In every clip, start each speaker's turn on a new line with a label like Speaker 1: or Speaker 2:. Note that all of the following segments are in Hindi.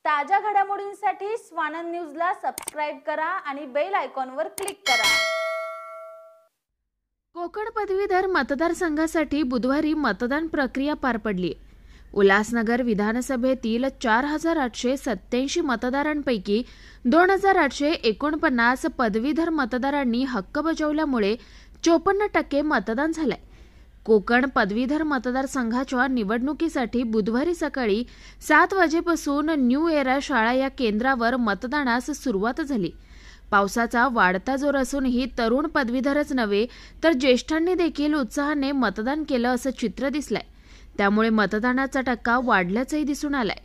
Speaker 1: ताज्या घडामोडींसाठी स्वानंद न्यूजला सबस्क्राइब करा आणि बेल आयकॉनवर क्लिक करा।
Speaker 2: कोकण पदवीधर मतदारसंघासाठी बुधवारी मतदान प्रक्रिया पार पडली। उल्हासनगर विधानसभेतील 4887 मतदारांपैकी 2849 पदवीधर मतदारांनी हक्क बजावल्यामुळे 54% मतदान झालंय। कोकण पदवीधर मतदारसंघाच्या निवडणुकीसाठी बुधवारी सकाळी 7 वाजेपासून न्यू एरा शाळा या केंद्रावर मतदानास सुरुवात झाली। पावसाचा वाढता जोर असूनही तरुण पदवीधरच नव्हे तर ज्येष्ठांनी देखील उत्साहाने मतदान केलं असं चित्र दिसलंय। त्यामुळे मतदानाचा टक्का वाढल्याचंही दिसून आलंय।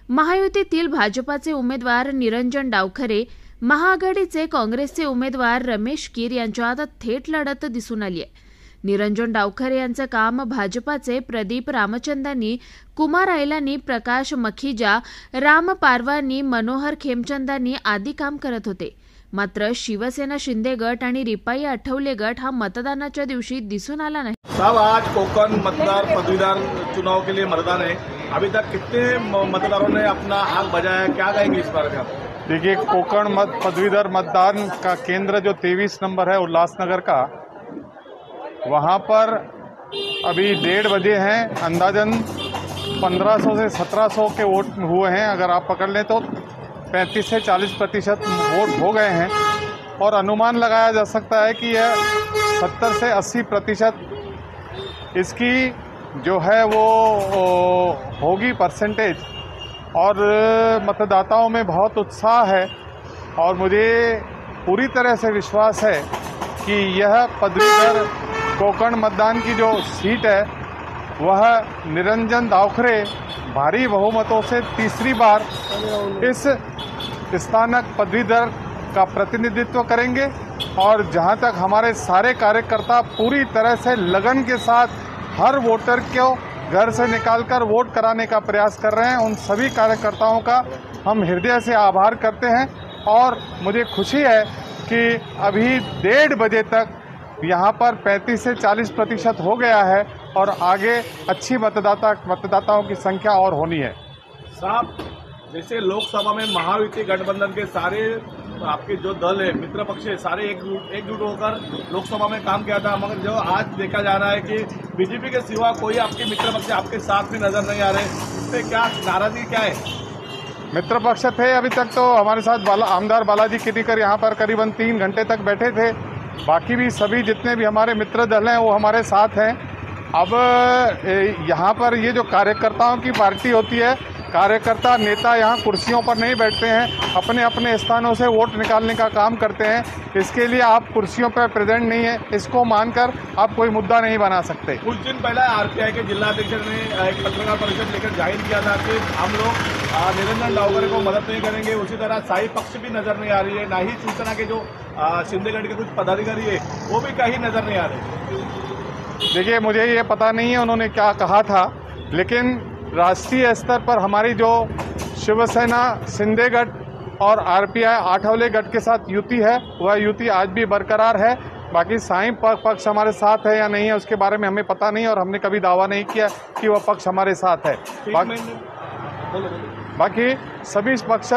Speaker 2: महायुतीतील भाजपाचे उमेदवार निरंजन डावखरे, महाआघाडीचे काँग्रेसचे उमेदवार रमेश कीर यांच्यात थेट लढत दिसून आली आहे। निरंजन डावखरे यांचं काम भाजपाचे प्रदीप रामचंदानी, कुमार आयलानी, प्रकाश मखीजा, राम पारवानी, मनोहर खेमचंदानी आदी काम करत होते। मात्र शिवसेना शिंदे गट आणि रिपाई आठवले गट हा मतदानाच्या दिवशी दिसून आला नहीं।
Speaker 3: साहब, आज कोकण मतदार पदवीधर चुनाव के लिए मतदान है। अभी तक कितने मतदारों ने अपना हक बजाया, क्या कहेंगे इस बार का?
Speaker 4: देखिए, कोकण पदवीधर मतदान का केंद्र जो 23 नंबर है उल्लासनगर का, वहाँ पर अभी 1:30 बजे हैं। अंदाजन 1500 से 1700 के वोट हुए हैं। अगर आप पकड़ लें तो 35 से 40% वोट हो गए हैं और अनुमान लगाया जा सकता है कि यह 70 से 80% इसकी जो है वो होगी परसेंटेज। और मतदाताओं में बहुत उत्साह है और मुझे पूरी तरह से विश्वास है कि यह पदवीधर कोकण मतदान की जो सीट है वह निरंजन डावखरे भारी बहुमतों से तीसरी बार इस स्थानक पदवीधर का प्रतिनिधित्व करेंगे। और जहां तक हमारे सारे कार्यकर्ता पूरी तरह से लगन के साथ हर वोटर को घर से निकालकर वोट कराने का प्रयास कर रहे हैं, उन सभी कार्यकर्ताओं का हम हृदय से आभार करते हैं। और मुझे खुशी है कि अभी 1:30 बजे तक यहाँ पर 35 से 40% हो गया है और आगे अच्छी मतदाताओं की संख्या और होनी है।
Speaker 3: साहब, जैसे लोकसभा में महायुति गठबंधन के सारे आपके जो दल है, मित्र पक्ष है, सारे एकजुट होकर लोकसभा में काम किया था, मगर जो आज देखा जा रहा है कि बीजेपी के सिवा कोई आपके मित्र पक्ष आपके साथ भी नजर नहीं आ रहे, इससे क्या नाराजगी क्या है?
Speaker 4: मित्र पक्ष थे अभी तक तो हमारे साथ आमदार बालाजी किनीकर यहाँ पर करीबन 3 घंटे तक बैठे थे। बाकी भी सभी जितने भी हमारे मित्र दल हैं वो हमारे साथ हैं। अब यहाँ पर ये जो कार्यकर्ताओं की पार्टी होती है, कार्यकर्ता नेता यहाँ कुर्सियों पर नहीं बैठते हैं, अपने अपने स्थानों से वोट निकालने का काम करते हैं। इसके लिए आप कुर्सियों पर प्रेजेंट नहीं है, इसको मानकर आप कोई मुद्दा नहीं बना सकते।
Speaker 3: कुछ दिन पहले आरपीआई के जिलाध्यक्ष ने एक पत्रकार परिषद लेकर जाहिर किया था कि हम लोग निरंजन डावखरे को मदद नहीं करेंगे। उसी तरह शाही पक्ष भी नजर नहीं आ रही है, ना ही शिवसेना के जो शिंदेगढ़ के कुछ पदाधिकारी है वो भी कहीं नजर नहीं आ रहे।
Speaker 4: देखिए, मुझे ये पता नहीं है उन्होंने क्या कहा था, लेकिन राष्ट्रीय स्तर पर हमारी जो शिवसेना शिंदे गट और आरपीआई आठवले गट के साथ युति है, वह युति आज भी बरकरार है। बाकी साई पक्ष हमारे साथ है या नहीं है उसके बारे में हमें पता नहीं और हमने कभी दावा नहीं किया कि वह पक्ष हमारे साथ है। बाकी सभी पक्ष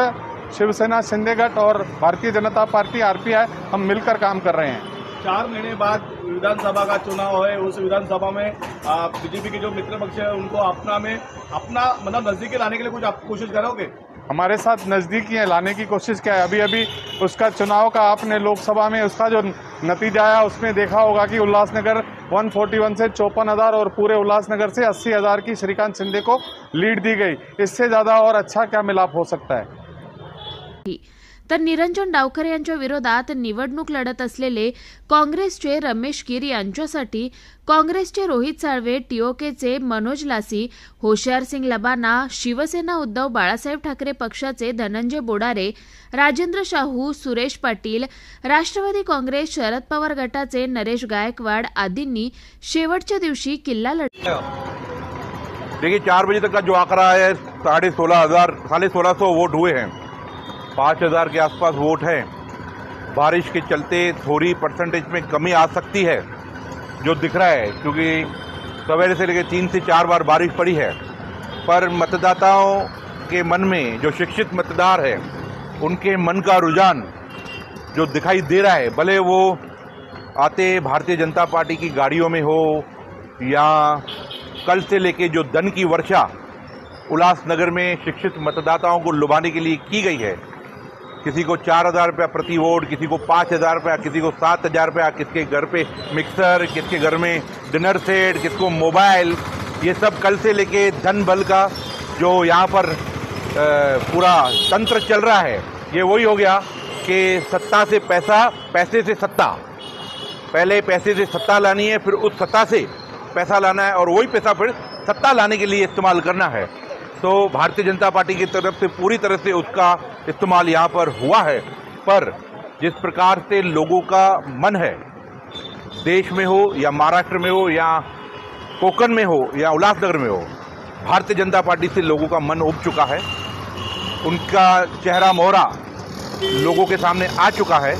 Speaker 4: शिवसेना शिंदे गट और भारतीय जनता पार्टी आरपीआई हम मिलकर काम कर रहे हैं।
Speaker 3: 4 महीने बाद विधानसभा का चुनाव है, उस विधानसभा में बीजेपी के जो मित्र पक्ष है उनको अपना मतलब नजदीकी लाने के लिए कुछ आप कोशिश करोगे?
Speaker 4: हमारे साथ नज़दीकी लाने की कोशिश क्या है। अभी उसका चुनाव का आपने लोकसभा में उसका जो नतीजा आया उसमें देखा होगा कि उल्लासनगर 141 से 54,000 और पूरे उल्लासनगर से 80,000 की श्रीकांत शिंदे को लीड दी गई। इससे ज़्यादा और अच्छा क्या मिलाप हो सकता है।
Speaker 2: तर निरंजन डावखरे यांच्या विरोधात निवडणूक लढत असलेले काँग्रेसचे रमेश कीर यांच्यासाठी काँग्रेसचे रोहित साळवे, टीओकेचे मनोज लासी, होशियार सिंग लबाना, शिवसेना उद्धव बाळासाहेब ठाकरे पक्षाचे धनंजय बोडारे, राजेंद्र शाहू, सुरेश पाटील, राष्ट्रवादी काँग्रेस शरद पवार गटाचे नरेश गायकवाड आदींनी शेवटच्या दिवशी किल्ला लढला।
Speaker 5: देखिए, 4 बजे तक का जो आंकड़ा है 16,500 वोट हुए हैं। 5,000 के आसपास वोट है। बारिश के चलते थोड़ी परसेंटेज में कमी आ सकती है जो दिख रहा है, क्योंकि सवेरे से लेकर 3 से 4 बार बारिश पड़ी है। पर मतदाताओं के मन में, जो शिक्षित मतदार है उनके मन का रुझान जो दिखाई दे रहा है, भले वो आते भारतीय जनता पार्टी की गाड़ियों में हो या कल से लेके जो धन की वर्षा उल्लासनगर में शिक्षित मतदाताओं को लुभाने के लिए की गई है, किसी को 4,000 रुपया प्रति वोट, किसी को 5,000 रुपया, किसी को 7,000 रुपया, किसके घर पे मिक्सर, किसके घर में डिनर सेट, किसको मोबाइल, ये सब कल से लेके धन बल का जो यहाँ पर पूरा तंत्र चल रहा है, ये वही हो गया कि सत्ता से पैसा, पैसे से सत्ता। पहले पैसे से सत्ता लानी है, फिर उस सत्ता से पैसा लाना है और वही पैसा फिर सत्ता लाने के लिए इस्तेमाल करना है। तो भारतीय जनता पार्टी की तरफ से पूरी तरह से उसका इस्तेमाल यहाँ पर हुआ है। पर जिस प्रकार से लोगों का मन है, देश में हो या महाराष्ट्र में हो या कोकण में हो या उल्लासनगर में हो, भारतीय जनता पार्टी से लोगों का मन उब चुका है, उनका चेहरा मोहरा लोगों के सामने आ चुका है।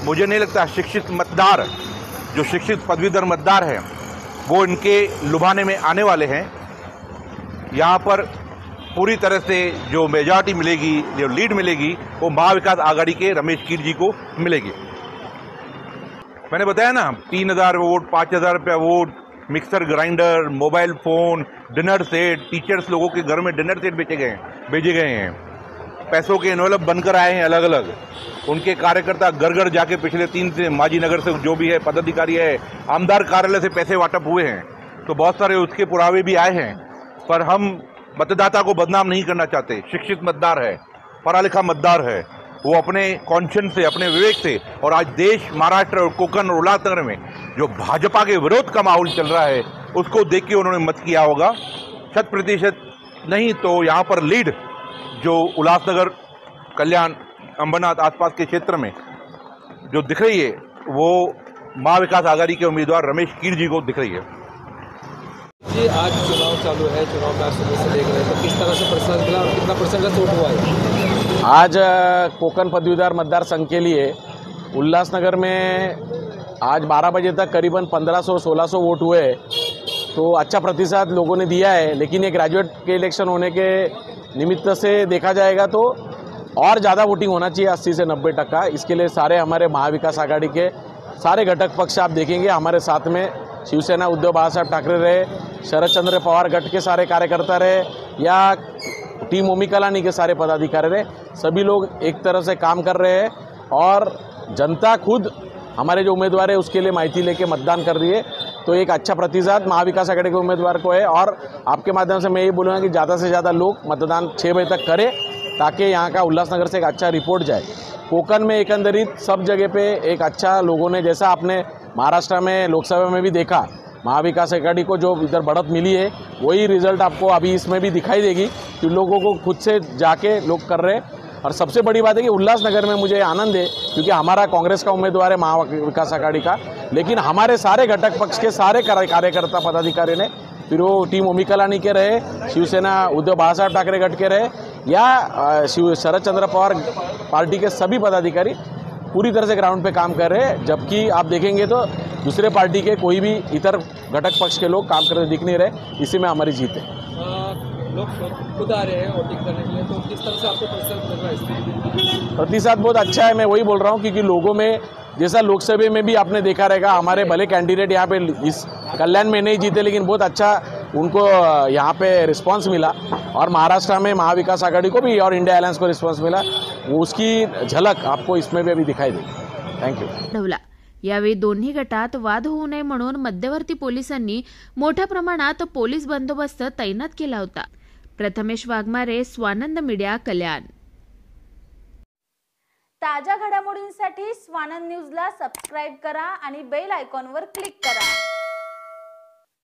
Speaker 5: मुझे नहीं लगता शिक्षित मतदार, जो शिक्षित पदवीधर मतदार हैं, वो इनके लुभाने में आने वाले हैं। यहाँ पर पूरी तरह से जो मेजॉरिटी मिलेगी, जो लीड मिलेगी, वो महाविकास आघाड़ी के रमेश कीर जी को मिलेगी। मैंने बताया ना, 3,000 वोट, 5,000 रुपया vote, mixer grinder, mobile phone, dinner set, teachers लोगों के घर में डिनर सेट भेजे गए हैं, पैसों के एनवेलप बनकर आए हैं अलग अलग। उनके कार्यकर्ता घर घर जाके पिछले 3 से माजी नगर से जो भी है पदाधिकारी है, आमदार कार्यालय से पैसे वाटप हुए हैं, तो बहुत सारे उसके पुरावे भी आए हैं। पर हम मतदाता को बदनाम नहीं करना चाहते। शिक्षित मतदार है, पढ़ा लिखा मतदार है, वो अपने कॉन्शियस से, अपने विवेक से, और आज देश, महाराष्ट्र और कोकण और उल्लासनगर में जो भाजपा के विरोध का माहौल चल रहा है, उसको देख के उन्होंने मत किया होगा। 100% नहीं तो यहाँ पर लीड जो उल्लासनगर, कल्याण, अंबरनाथ आसपास के क्षेत्र में जो दिख रही है, वो महाविकास आघाड़ी के उम्मीदवार रमेश कीर जी को दिख रही है।
Speaker 6: जी, आज चुनाव चालू है, चुनाव का सुबह से देख रहे हैं, तो किस तरह से प्रतिशत मिला और कितना % का वोट हुआ है?
Speaker 7: आज कोकण पदवीधर मतदार संघ के लिए उल्लासनगर में आज 12 बजे तक करीबन 1500-1600 वोट हुए, तो अच्छा प्रतिशत लोगों ने दिया है। लेकिन ये ग्रेजुएट के इलेक्शन होने के निमित्त से देखा जाएगा तो और ज़्यादा वोटिंग होना चाहिए, 80 से 90%। इसके लिए सारे हमारे महाविकास आघाड़ी के सारे घटक पक्ष आप देखेंगे हमारे साथ में, शिवसेना उद्धव बाळासाहेब ठाकरे रहे, शरद चंद्र पवार गट के सारे कार्यकर्ता रहे या टीम ओमी कलानी के सारे पदाधिकारी रहे, सभी लोग एक तरह से काम कर रहे हैं और जनता खुद हमारे जो उम्मीदवार है उसके लिए माहिती लेके मतदान कर रही है। तो एक अच्छा प्रतिशत महाविकास आघाड़ी के उम्मीदवार को है और आपके माध्यम से मैं ये बोलूँगा कि ज़्यादा से ज़्यादा लोग मतदान 6 बजे तक करें ताकि यहाँ का उल्लासनगर से एक अच्छा रिपोर्ट जाए। कोकण में एकंदरित सब जगह पे एक अच्छा लोगों ने, जैसा आपने महाराष्ट्र में लोकसभा में भी देखा, महाविकास आघाड़ी को जो इधर बढ़त मिली है वही रिजल्ट आपको अभी इसमें भी दिखाई देगी कि लोगों को खुद से जाके लोग कर रहे हैं। और सबसे बड़ी बात है कि उल्लासनगर में मुझे आनंद है क्योंकि हमारा कांग्रेस का उम्मीदवार है महाविकास आघाड़ी का, लेकिन हमारे सारे घटक पक्ष के सारे कार्यकर्ता पदाधिकारी ने, फिर वो टीम ओमी कलानी के रहे, शिवसेना उद्धव बाळासाहेब ठाकरे गट के रहे या शरद चंद्र पवार पार्टी के सभी पदाधिकारी पूरी तरह से ग्राउंड पे काम कर रहे हैं। जबकि आप देखेंगे तो दूसरे पार्टी के कोई भी इतर घटक पक्ष के लोग काम करते दिख नहीं रहे। इसी में हमारी जीत है।
Speaker 6: लोग खुद आ रहे हैं वोटिंग करने के लिए, तो किस तरह से आपको प्रतिशत मिल रहा है इसमें?
Speaker 7: प्रतिशत बहुत अच्छा है, मैं वही बोल रहा हूँ क्योंकि लोगों में, जैसा लोकसभा में भी आपने देखा रहेगा, हमारे भले कैंडिडेट यहाँ पे इस कल्याण में नहीं जीते लेकिन बहुत अच्छा उनको यहाँ पे रिस्पांस मिला और महाराष्ट्र में महाविकास आघाड़ी को भी और इंडिया अलायंस को रिस्पांस मिला, वो उसकी झलक आपको इसमें भी अभी दिखाई देगी। थँक्यू।
Speaker 2: यावेळी दोन्ही गटात वाद होऊ नये म्हणून मध्यवर्ती पोलिसांनी मोठ्या प्रमाणात पोलीस बंदोबस्त तैनात केला होता। प्रथमेश वाघमारे, स्वानंद मीडिया, कल्याण।
Speaker 1: ताज्या घडामोडींसाठी स्वानंद न्यूजला सबस्क्राइब करा आणि बेल आयकॉनवर क्लिक करा।